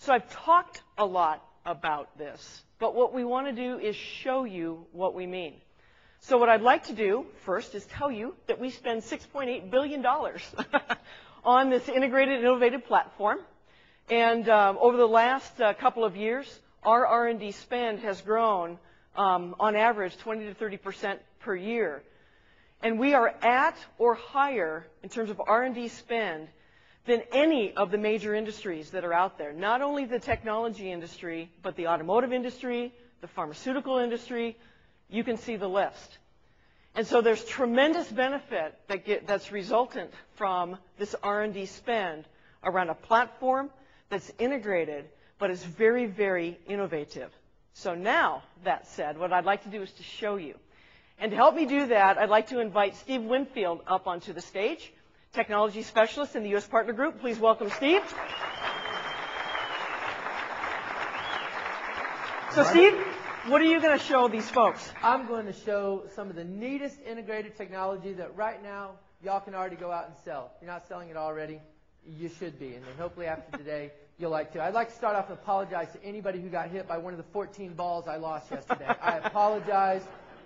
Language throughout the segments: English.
So I've talked a lot about this, but what we want to do is show you what we mean. So what I'd like to do first is tell you that we spend $6.8 billion on this integrated innovative platform. And over the last couple of years, our R&D spend has grown on average 20 to 30% per year. And we are at or higher in terms of R&D spend than any of the major industries that are out there. Not only the technology industry, but the automotive industry, the pharmaceutical industry. You can see the list. And so there's tremendous benefit that's resultant from this R&D spend around a platform that's integrated, but is very, very innovative. So now, that said, what I'd like to do is to show you. And to help me do that, I'd like to invite Steve Winfield up onto the stage, technology specialist in the U.S. Partner Group. Please welcome Steve. So Steve, what are you going to show these folks? I'm going to show some of the neatest integrated technology that right now y'all can already go out and sell. If you're not selling it already, you should be. And then hopefully after today, you'll like to. I'd like to start off and apologize to anybody who got hit by one of the 14 balls I lost yesterday. I apologize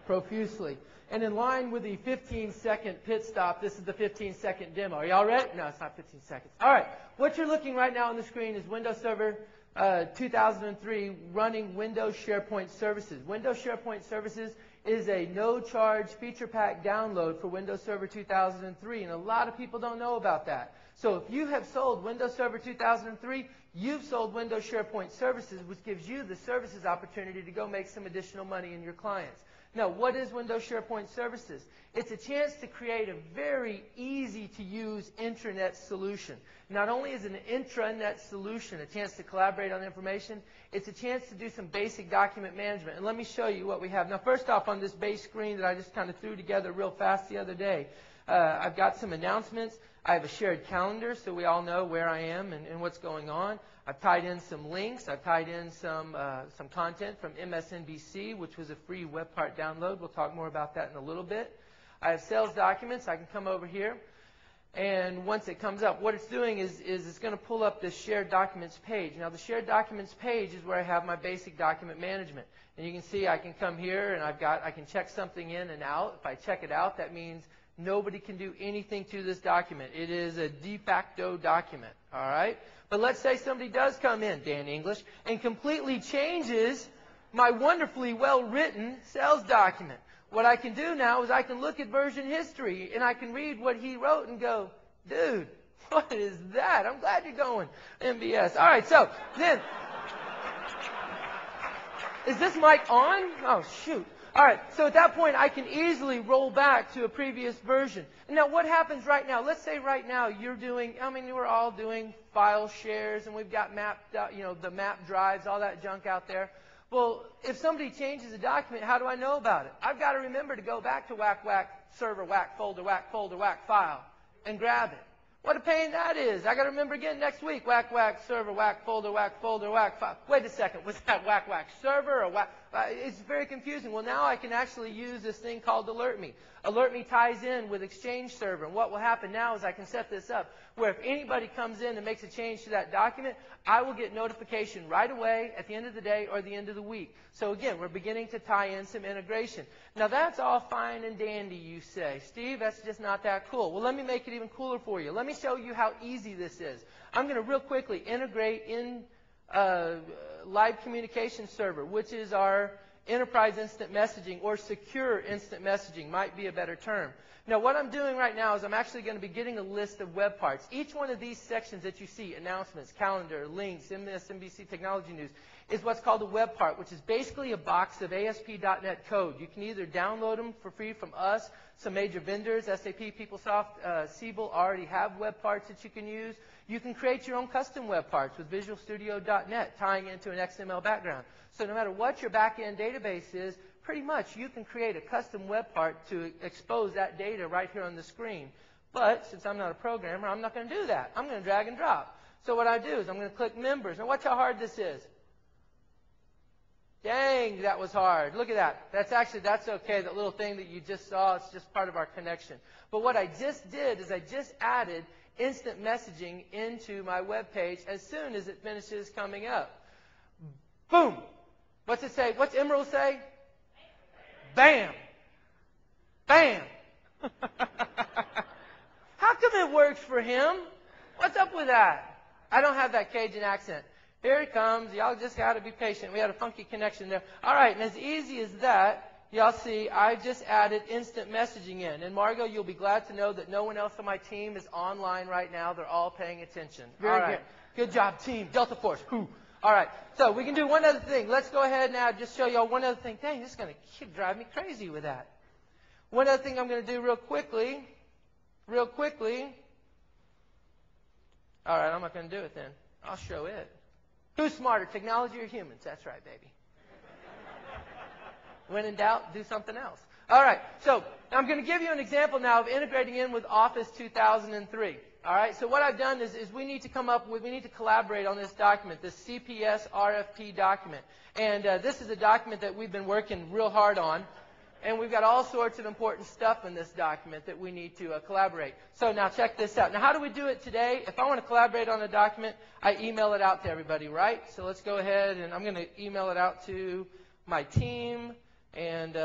profusely. And in line with the 15-second pit stop, this is the 15-second demo. Are y'all ready? No, it's not 15 seconds. All right. What you're looking right now on the screen is Windows Server 2003 running Windows SharePoint Services. Windows SharePoint Services is a no-charge feature pack download for Windows Server 2003, and a lot of people don't know about that. So if you have sold Windows Server 2003, you've sold Windows SharePoint Services, which gives you the services opportunity to go make some additional money in your clients. Now, what is Windows SharePoint Services? It's a chance to create a very easy-to-use intranet solution. Not only is it an intranet solution, a chance to collaborate on information, it's a chance to do some basic document management. And let me show you what we have. Now, first off, on this base screen that I just kind of threw together real fast the other day, I've got some announcements. I have a shared calendar so we all know where I am and what's going on. I've tied in some links. I've tied in some content from MSNBC, which was a free web part download. We'll talk more about that in a little bit. I have sales documents. I can come over here. And once it comes up, what it's doing is it's going to pull up the shared documents page. Now, the shared documents page is where I have my basic document management. And you can see I can come here and I can check something in and out. If I check it out, that means nobody can do anything to this document. It is a de facto document, all right? But let's say somebody does come in, Dan English, and completely changes my wonderfully well-written sales document. What I can do now is I can look at version history, and I can read what he wrote and go, dude, what is that? I'm glad you're going MBS. All right, so then, is this mic on? Oh, shoot. All right, so at that point, I can easily roll back to a previous version. Now, what happens right now? Let's say right now you're doing, we're all doing file shares, and we've got the map drives, all that junk out there. Well, if somebody changes a document, how do I know about it? I've got to remember to go back to whack, whack, server, whack, folder, whack, file, and grab it. What a pain that is. I got to remember again next week, whack, whack, server, whack, folder, whack, file. Wait a second, was that whack, whack, server or whack? It's very confusing. Well, now I can actually use this thing called Alert Me. Alert Me ties in with Exchange Server. And what will happen now is I can set this up where if anybody comes in and makes a change to that document, I will get notification right away at the end of the day or the end of the week. So again, we're beginning to tie in some integration. Now that's all fine and dandy, you say. Steve, that's just not that cool. Well, let me make it even cooler for you. Let me show you how easy this is. I'm going to real quickly integrate in Live Communication Server, which is our enterprise instant messaging, or secure instant messaging might be a better term. Now, what I'm doing right now is I'm actually going to be getting a list of web parts. Each one of these sections that you see, announcements, calendar, links, MSNBC technology news, is what's called a web part, which is basically a box of ASP.NET code. You can either download them for free from us, some major vendors, SAP, PeopleSoft, Siebel already have web parts that you can use. You can create your own custom web parts with VisualStudio.NET, tying into an XML background. So no matter what your back-end database is, pretty much you can create a custom web part to expose that data right here on the screen. But since I'm not a programmer, I'm not going to do that. I'm going to drag and drop. So what I do is I'm going to click Members. Now watch how hard this is. Dang, that was hard. Look at that. That's okay. That little thing that you just saw, it's just part of our connection. But what I just did is I just added instant messaging into my web page as soon as it finishes coming up. Boom! What's it say? What's Emerald say? Bam! Bam! How come it works for him? What's up with that? I don't have that Cajun accent. Here it comes. Y'all just got to be patient. We had a funky connection there. All right, and as easy as that, y'all see I just added instant messaging in. And Margot, you'll be glad to know that no one else on my team is online right now. They're all paying attention. Very all right. Good job, team. Delta Force. Whew. All right, so we can do one other thing. Let's go ahead now just show y'all one other thing. Dang, this is going to drive me crazy with that. One other thing I'm going to do real quickly. All right, I'm not going to do it then. I'll show it. Who's smarter, technology or humans? That's right, baby. When in doubt, do something else. All right, so I'm going to give you an example now of integrating in with Office 2003. All right, so what I've done is we need to collaborate on this document, this CPS RFP document. And this is a document that we've been working real hard on. And we've got all sorts of important stuff in this document that we need to collaborate. So now check this out. Now how do we do it today? If I want to collaborate on a document, I email it out to everybody, right? So let's go ahead and I'm going to email it out to my team. And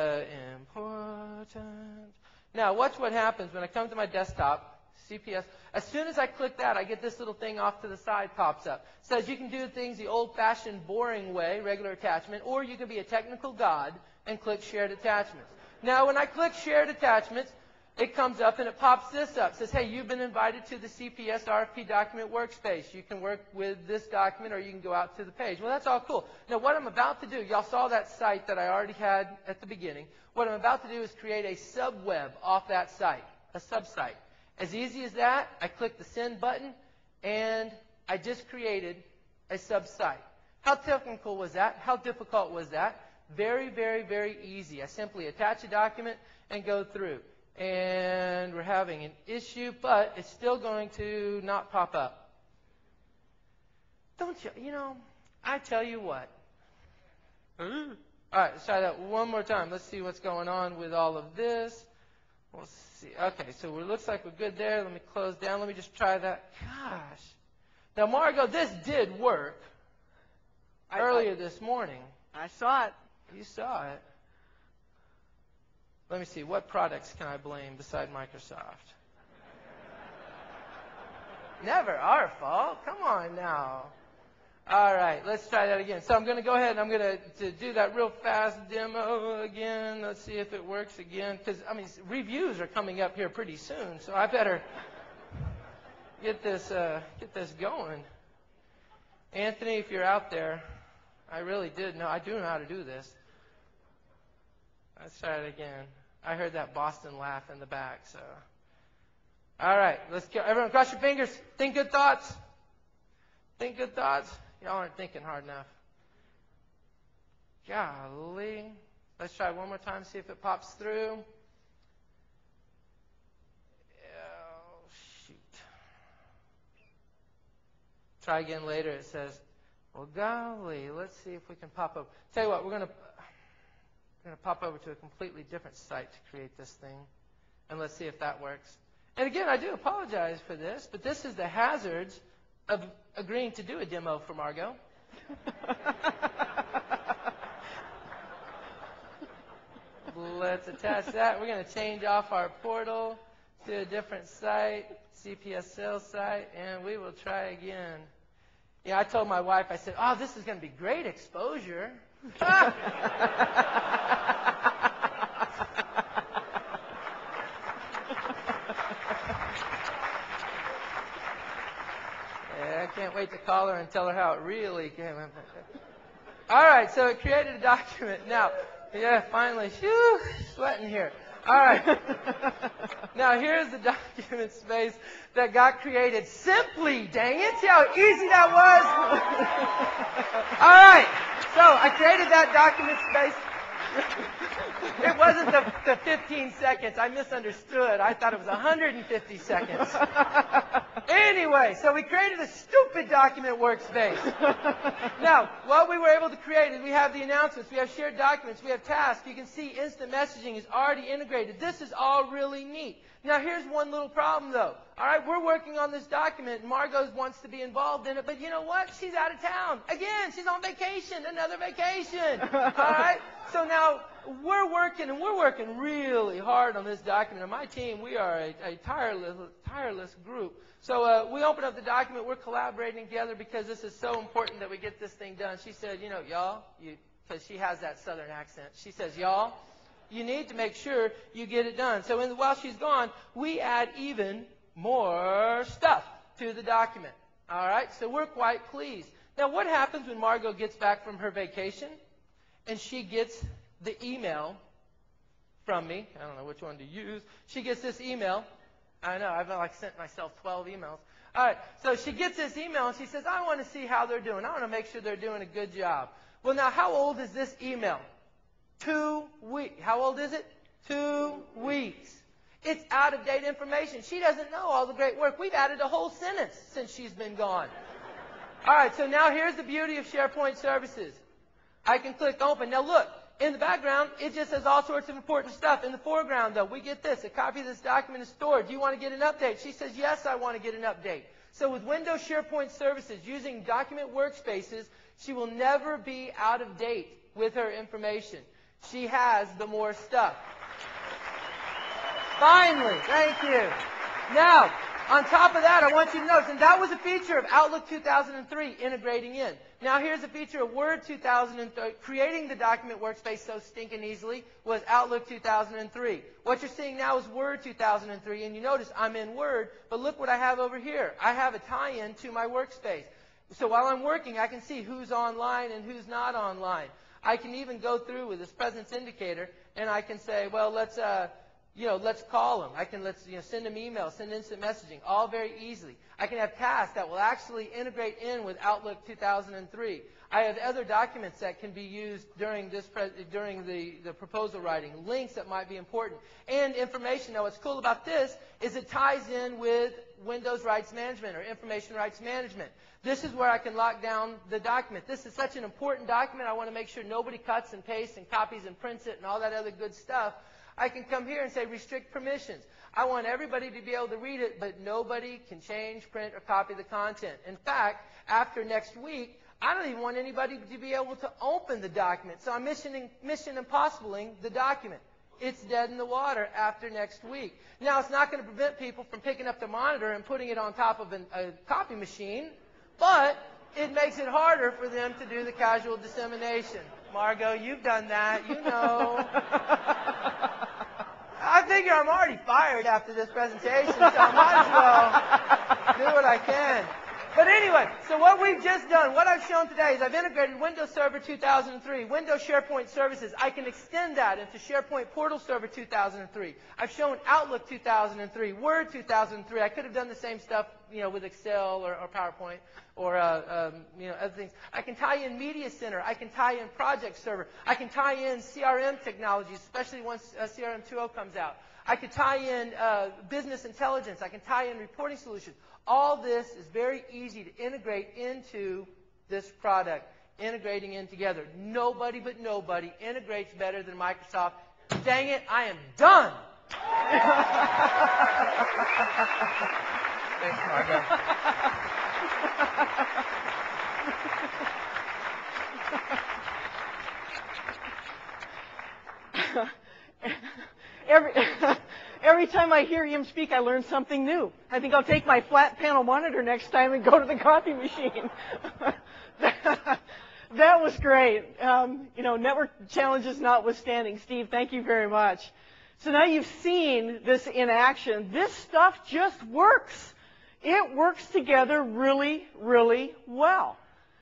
important. Now watch what happens when I come to my desktop. CPS. As soon as I click that, I get this little thing off to the side pops up. It says you can do things the old-fashioned, boring way, regular attachment, or you can be a technical god and click Shared Attachments. Now, when I click Shared Attachments, it comes up and it pops this up. It says, hey, you've been invited to the CPS RFP document workspace. You can work with this document or you can go out to the page. Well, that's all cool. Now, what I'm about to do, y'all saw that site that I already had at the beginning. What I'm about to do is create a subweb off that site, a subsite. As easy as that, I click the send button, and I just created a sub-site. How technical was that? How difficult was that? Very, very, very easy. I simply attach a document and go through. And we're having an issue, but it's still going to not pop up. Don't you know, I tell you what. All right, let's try that one more time. Let's see what's going on with all of this. We'll see. Okay, so it looks like we're good there. Let me close down. Let me just try that. Gosh. Now, Margot, this did work earlier this morning. I saw it. You saw it. Let me see. What products can I blame beside Microsoft? Never our fault. Come on now. All right, let's try that again. So I'm going to go ahead and I'm going to do that real fast demo again. Let's see if it works again. Because, I mean, reviews are coming up here pretty soon, so I better get this going. Anthony, if you're out there, I really did know. I do know how to do this. Let's try it again. I heard that Boston laugh in the back, so. All right, let's go. Everyone, cross your fingers. Think good thoughts. Think good thoughts. Y'all aren't thinking hard enough. Golly. Let's try one more time, see if it pops through. Oh, shoot. Try again later. It says, well, golly, let's see if we can pop up. Tell you what, we're going to pop over to a completely different site to create this thing. And let's see if that works. And again, I do apologize for this, but this is the hazards of agreeing to do a demo for Margot. Let's attach that. We're going to change off our portal to a different site, CPS sales site, and we will try again. Yeah, I told my wife, I said, oh, this is going to be great exposure. I can't wait to call her and tell her how it really came. All right, so it created a document. Now, yeah, finally, phew, sweating here. All right. Now, here's the document space that got created simply, dang it. See how easy that was? All right. So I created that document space. It wasn't the 15 seconds. I misunderstood. I thought it was 150 seconds. Anyway, so we created a stupid document workspace. Now, what we were able to create is we have the announcements, we have shared documents, we have tasks. You can see instant messaging is already integrated. This is all really neat. Now, here's one little problem, though. All right, we're working on this document, and Margot wants to be involved in it, but you know what? She's out of town. Again, she's on vacation, another vacation. All right? So now we're working, and we're working really hard on this document. And my team, we are a tireless group. So we open up the document. We're collaborating together because this is so important that we get this thing done. She said, you know, y'all, because she has that southern accent. She says, y'all, you need to make sure you get it done. So while she's gone, we add even more stuff to the document. All right? So we're quite pleased. Now, what happens when Margot gets back from her vacation and she gets the email from me? I don't know which one to use. She gets this email. I know. I've sent myself 12 emails. All right. So she gets this email and she says, I want to see how they're doing. I want to make sure they're doing a good job. Well, now, how old is this email? 2 weeks. How old is it? 2 weeks. It's out-of-date information. She doesn't know all the great work. We've added a whole sentence since she's been gone. All right, so now here's the beauty of SharePoint services. I can click open. Now look, in the background, it just says all sorts of important stuff. In the foreground, though, we get this. A copy of this document is stored. Do you want to get an update? She says, yes, I want to get an update. So with Windows SharePoint services using document workspaces, she will never be out of date with her information. She has the more stuff. Finally, thank you. Now, on top of that, I want you to notice, and that was a feature of Outlook 2003, integrating in. Now, here's a feature of Word 2003. Creating the document workspace so stinking easily was Outlook 2003. What you're seeing now is Word 2003, and you notice I'm in Word, but look what I have over here. I have a tie-in to my workspace. So while I'm working, I can see who's online and who's not online. I can even go through with this presence indicator, and I can say, well, let's call them. Let's send them emails, send instant messaging, all very easily. I can have tasks that will actually integrate in with Outlook 2003. I have other documents that can be used during the proposal writing, links that might be important, and information. Now, what's cool about this is it ties in with Windows Rights Management or Information Rights Management. This is where I can lock down the document. This is such an important document. I want to make sure nobody cuts and pastes and copies and prints it and all that other good stuff. I can come here and say restrict permissions. I want everybody to be able to read it, but nobody can change, print, or copy the content. In fact, after next week, I don't even want anybody to be able to open the document. So I'm mission impossibling the document. It's dead in the water after next week. Now, it's not going to prevent people from picking up the monitor and putting it on top of a copy machine, but it makes it harder for them to do the casual dissemination. Margot, you've done that. You know. I figure I'm already fired after this presentation, so I might as well do what I can. But anyway, so what we've just done, what I've shown today is I've integrated Windows Server 2003, Windows SharePoint Services. I can extend that into SharePoint Portal Server 2003. I've shown Outlook 2003, Word 2003. I could have done the same stuff, with Excel or PowerPoint or other things. I can tie in Media Center. I can tie in Project Server. I can tie in CRM technologies, especially once CRM 2.0 comes out. I could tie in business intelligence. I can tie in reporting solutions. All this is very easy to integrate into this product, integrating in together. Nobody but nobody integrates better than Microsoft. Dang it, I am done. Thanks, Margot. Every time I hear him speak, I learn something new. I think I'll take my flat panel monitor next time and go to the coffee machine. That was great. Network challenges notwithstanding. Steve, thank you very much. So now you've seen this in action. This stuff just works. It works together really, really well.